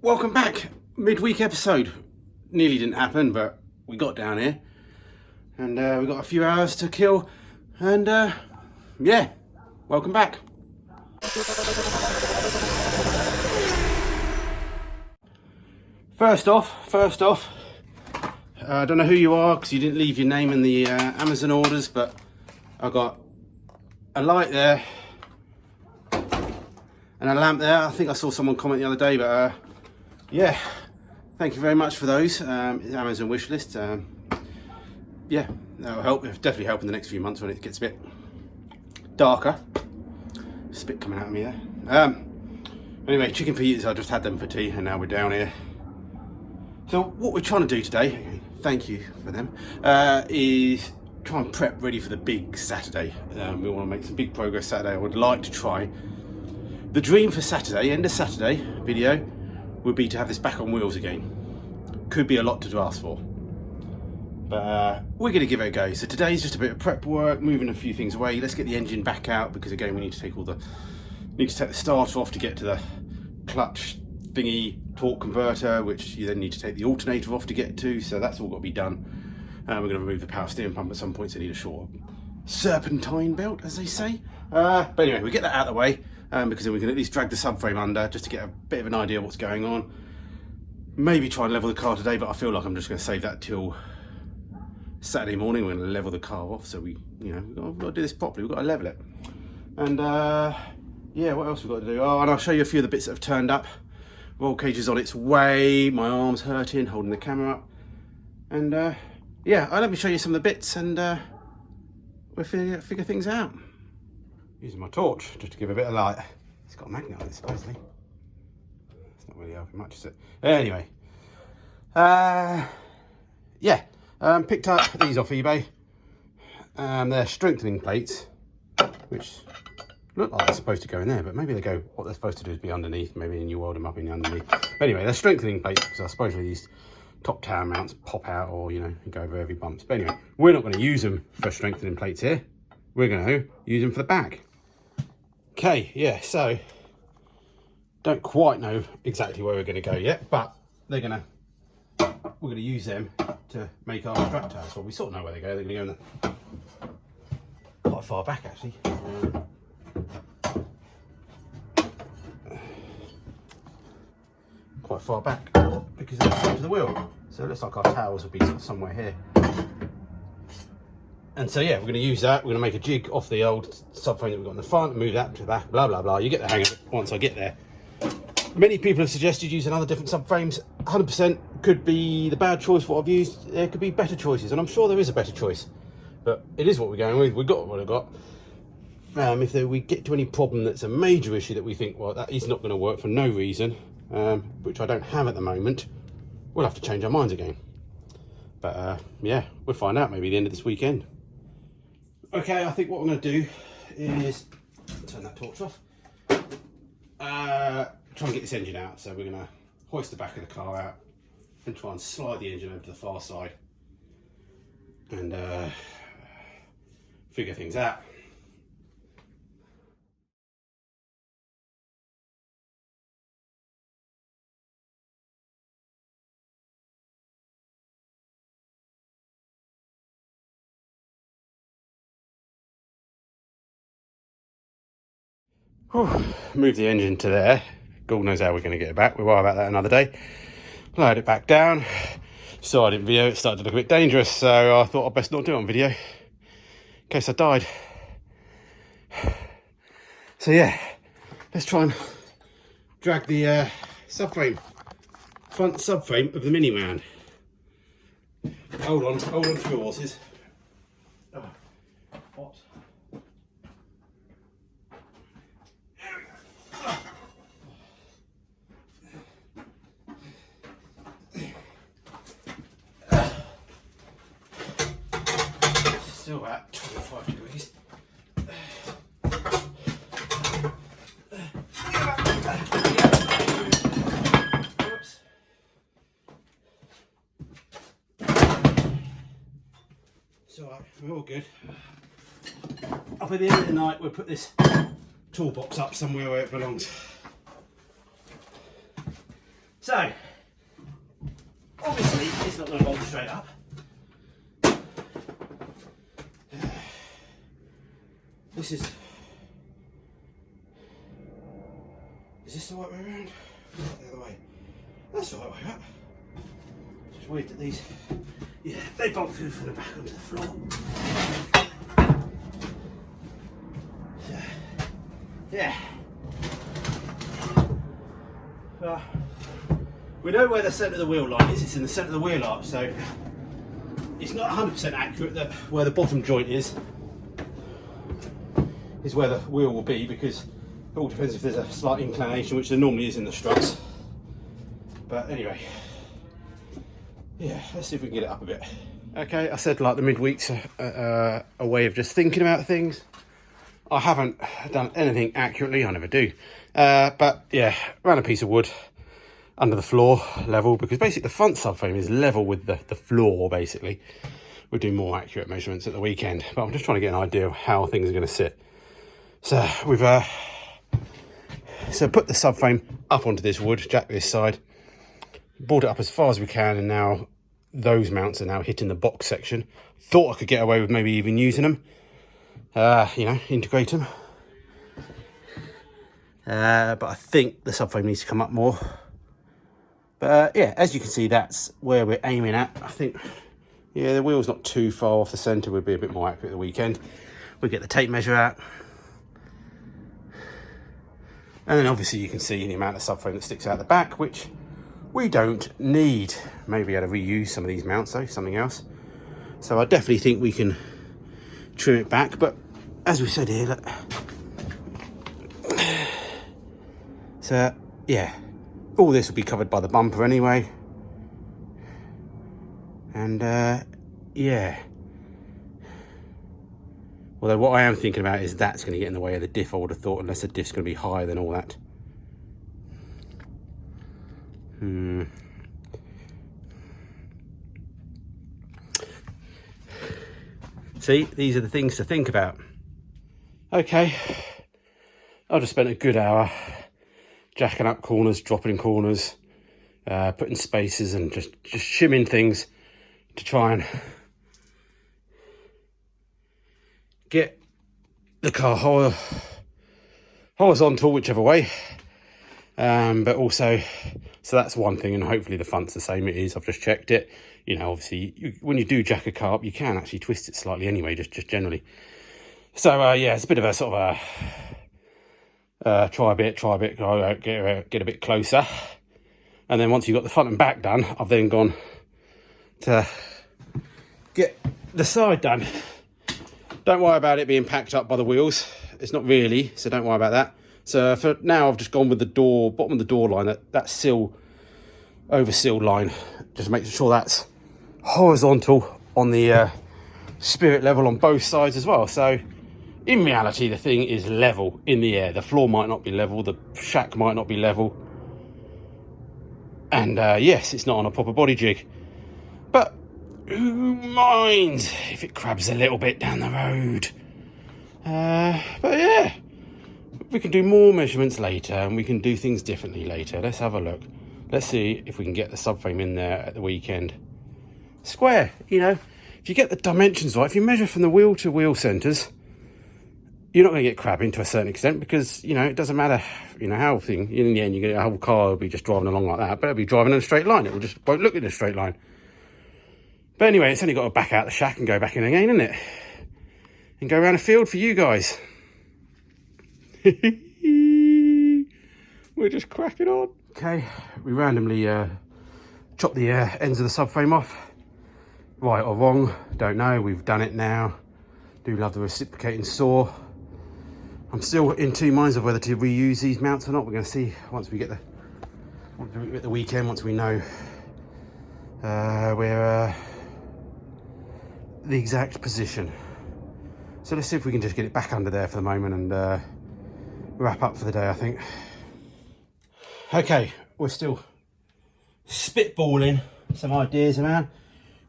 Welcome back. Midweek episode. Nearly didn't happen, but we got down here. And we got a few hours to kill. And yeah, welcome back. First off, I don't know who you are because you didn't leave your name in the Amazon orders, but I got a light there and a lamp there. I think I saw someone comment the other day, but yeah, thank you very much for those. Amazon wish list. Yeah, that'll help. It'll definitely help in the next few months when it gets a bit darker. Spit coming out of me there. Anyway, chicken fajitas, I just had them for tea and now we're down here. So what we're trying to do today, thank you for them, is try and prep ready for the big Saturday. We want to make some big progress Saturday. I would like to try. The dream for Saturday, end of Saturday video, would be to have this back on wheels again. Could be a lot to ask for. But we're going to give it a go. So today's just a bit of prep work, moving a few things away. Let's get the engine back out because again we need to take the starter off to get to the clutch thingy, torque converter, which you then need to take the alternator off to get to. So that's all got to be done. We're going to remove the power steering pump at some point, so I need a short serpentine belt, as they say. But anyway, we get that out of the way because then we can at least drag the subframe under just to get a bit of an idea of what's going on. Maybe try and level the car today, but I feel like I'm just going to save that till Saturday morning. We're going to level the car off, so we've got to do this properly. We've got to level it. And yeah, what else we've got to do? Oh, and I'll show you a few of the bits that have turned up. Roll cage is on its way. My arm's hurting, holding the camera up. And yeah, let me show you some of the bits and we'll figure things out. Using my torch just to give a bit of light. It's got a magnet on it, supposedly. It's not really helping much, is it? Anyway. Yeah, picked up these off eBay. They're strengthening plates, which look like they're supposed to go in there, but maybe what they're supposed to do is be underneath. Maybe you weld them up in underneath. But anyway, they're strengthening plates because I suppose these top tower mounts pop out or, go over every bumps. But anyway, we're not going to use them for strengthening plates here. We're going to use them for the back. Okay, yeah, so don't quite know exactly where we're going to go yet, but we're going to use them to make our strut towers. Well, we sort of know where they go. They're going to go in the quite far back, actually. Quite far back because of the front of the wheel. So it looks like our towers will be sort of somewhere here. And so yeah, we're going to use that. We're going to make a jig off the old subframe that we've got in the front, move that to the back, blah, blah, blah. You get the hang of it once I get there. Many people have suggested using other different subframes. 100% could be the bad choice for what I've used. There could be better choices, and I'm sure there is a better choice. But it is what we're going with. We've got what I've got. If we get to any problem that's a major issue that we think, well, that is not going to work for no reason, which I don't have at the moment, we'll have to change our minds again. But yeah, we'll find out maybe the end of this weekend. Okay, I think what I'm going to do is turn that torch off. Try and get this engine out. So we're going to hoist the back of the car out and try and slide the engine over to the far side and figure things out. Whew, move the engine to there. God knows how we're going to get it back. We'll worry about that another day. Load it back down. So I didn't video, it started to look a bit dangerous, so I thought I'd best not do it on video in case I died. So yeah, let's try and drag the front subframe of the minivan. Hold on to your horses. Oh, what? Still at 25 degrees. Whoops. It's alright, we're all good. Up at the end of the night, we'll put this toolbox up somewhere where it belongs. So, obviously, it's not going to bolt straight up. This is this the right way around? The other way. That's the right way up. Just weird that these, yeah, they bolt through from the back onto the floor. So, yeah. We know where the centre of the wheel line is. It's in the centre of the wheel arch, so it's not 100% accurate that where the bottom joint is where the wheel will be, because it all depends if there's a slight inclination, which there normally is in the struts. But anyway, yeah, let's see if we can get it up a bit. Okay, I said like the midweek's a way of just thinking about things. I haven't done anything accurately, I never do. But yeah, ran a piece of wood under the floor level, because basically the front subframe is level with the floor basically. We'll do more accurate measurements at the weekend, but I'm just trying to get an idea of how things are going to sit. So we've put the subframe up onto this wood, jack this side, brought it up as far as we can, and now those mounts are now hitting the box section. Thought I could get away with maybe even using them, you know, integrate them. But I think the subframe needs to come up more. But yeah, as you can see, that's where we're aiming at. I think, yeah, the wheel's not too far off the centre. We'll be a bit more accurate at the weekend. We'll get the tape measure out. And then obviously you can see the amount of subframe that sticks out the back, which we don't need. Maybe able to reuse some of these mounts though, something else. So I definitely think we can trim it back. But as we said here, look. So yeah, all this will be covered by the bumper anyway. And yeah. Although what I am thinking about is that's going to get in the way of the diff, I would have thought, unless the diff's going to be higher than all that. See, these are the things to think about. Okay, I just spent a good hour jacking up corners, dropping corners, putting spacers and just shimming things to try and get the car horizontal whichever way, but also, so that's one thing, and hopefully the front's the same. It is, I've just checked it. You know, obviously when you do jack a car up, you can actually twist it slightly anyway, just generally. So yeah, it's a bit of a sort of a try a bit, get a bit closer, and then once you've got the front and back done, I've then gone to get the side done. Don't worry about it being packed up by the wheels. It's not really, so don't worry about that. So for now, I've just gone with the door, bottom of the door line, that sill, over sill line, just making sure that's horizontal on the spirit level on both sides as well. So in reality, the thing is level in the air. The floor might not be level, the shack might not be level. And yes, it's not on a proper body jig. But who minds if it crabs a little bit down the road? But yeah, we can do more measurements later, and we can do things differently later. Let's have a look. Let's see if we can get the subframe in there at the weekend. Square, you know, if you get the dimensions right, if you measure from the wheel to wheel centres, you're not going to get crabbing to a certain extent, because, you know, it doesn't matter, you know, how thing, in the end, you get a whole car will be just driving along like that, but it'll be driving in a straight line. It will just won't look in a straight line. But anyway, it's only got to back out the shack and go back in again, isn't it? And go around a field for you guys. We're just cracking on. Okay, we randomly chopped the ends of the subframe off. Right or wrong, don't know. We've done it now. Do love the reciprocating saw. I'm still in two minds of whether to reuse these mounts or not. We're going to see once we get the weekend, once we know where the exact position. So let's see if we can just get it back under there for the moment and wrap up for the day, I think. Okay, we're still spitballing some ideas around.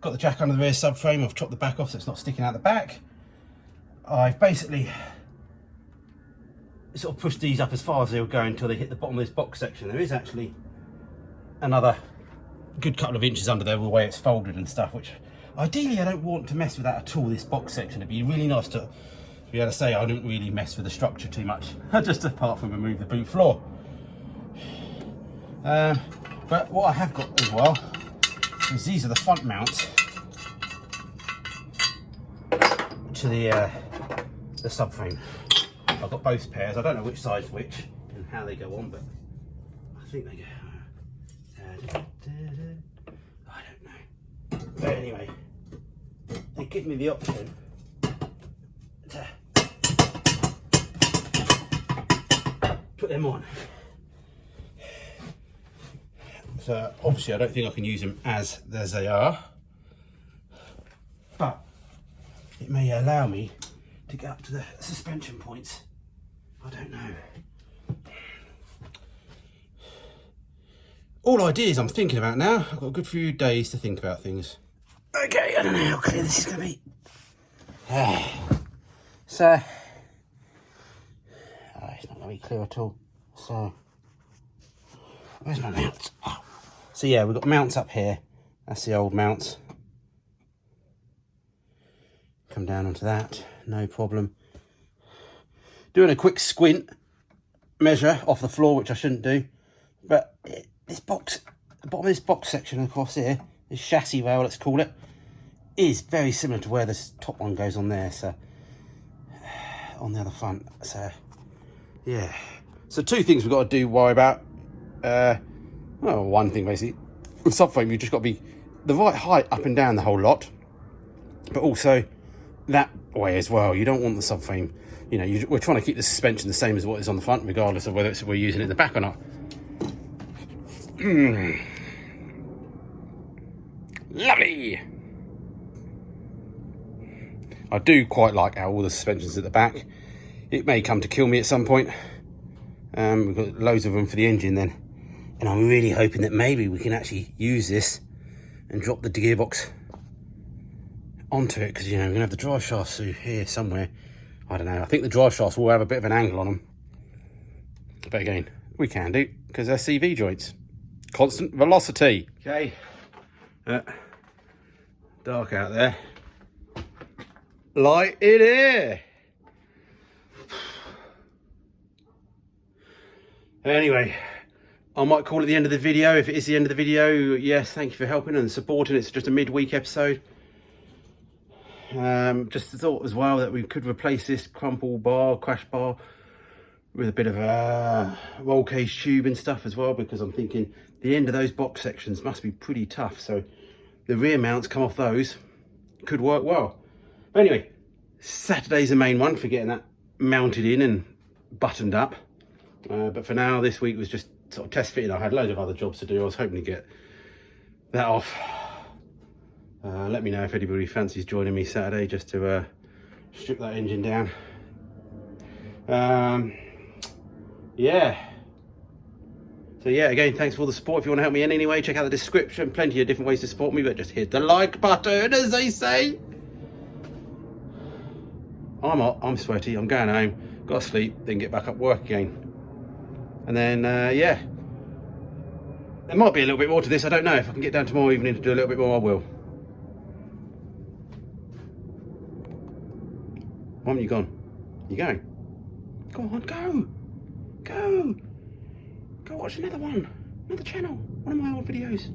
Got the jack under the rear subframe. I've chopped the back off so it's not sticking out the back. I've basically sort of pushed these up as far as they'll go until they hit the bottom of this box section. There is actually another good couple of inches under there with the way it's folded and stuff, which ideally I don't want to mess with that at all, this box section. It'd be really nice to be able to say I don't really mess with the structure too much, just apart from remove the boot floor. But what I have got as well is these are the front mounts to the subframe. I've got both pairs. I don't know which side's which and how they go on, but I think they go. I don't know. But anyway, they give me the option to put them on. So obviously I don't think I can use them as they are, but it may allow me to get up to the suspension points. I don't know. All ideas I'm thinking about now. I've got a good few days to think about things. Okay, I don't know how clear this is going to be. So, it's not going to be clear at all. So, where's my mounts? Oh. So yeah, we've got mounts up here. That's the old mounts. Come down onto that, no problem. Doing a quick squint measure off the floor, which I shouldn't do. But this box, the bottom of this box section across here, this chassis rail, let's call it, is very similar to where this top one goes on there. So, on the other front. So, yeah. So two things we've got to worry about. Well, one thing basically, with subframe, you've just got to be the right height up and down the whole lot, but also that way as well. You don't want the subframe, you know, we're trying to keep the suspension the same as what is on the front, regardless of whether we're using it in the back or not. Lovely. I do quite like how all the suspension's at the back. It may come to kill me at some point. We've got loads of room for the engine then. And I'm really hoping that maybe we can actually use this and drop the gearbox onto it, because, you know, we're going to have the drive shafts through here somewhere. I don't know. I think the drive shafts will have a bit of an angle on them. But again, we can do, because they're CV joints. Constant velocity. Okay. Dark out there. Light in here. Anyway, I might call it the end of the video. If it is the end of the video, yes, thank you for helping and supporting. It's just a midweek episode. Just thought as well that we could replace this crumple bar, crash bar, with a bit of a roll cage tube and stuff as well, because I'm thinking the end of those box sections must be pretty tough. So the rear mounts come off those could work well. But anyway, Saturday's the main one for getting that mounted in and buttoned up. But for now, this week was just sort of test fitting. I had loads of other jobs to do. I was hoping to get that off. Let me know if anybody fancies joining me Saturday just to strip that engine down. Yeah. So yeah, again, thanks for all the support. If you want to help me in any way, check out the description. Plenty of different ways to support me, but just hit the like button, as they say. I'm hot, I'm sweaty, I'm going home, got to sleep, then get back up work again. And then, yeah, there might be a little bit more to this, I don't know. If I can get down tomorrow evening to do a little bit more, I will. Why haven't you gone? You going? Go on, go! Go! Go watch another one, another channel, one of my old videos.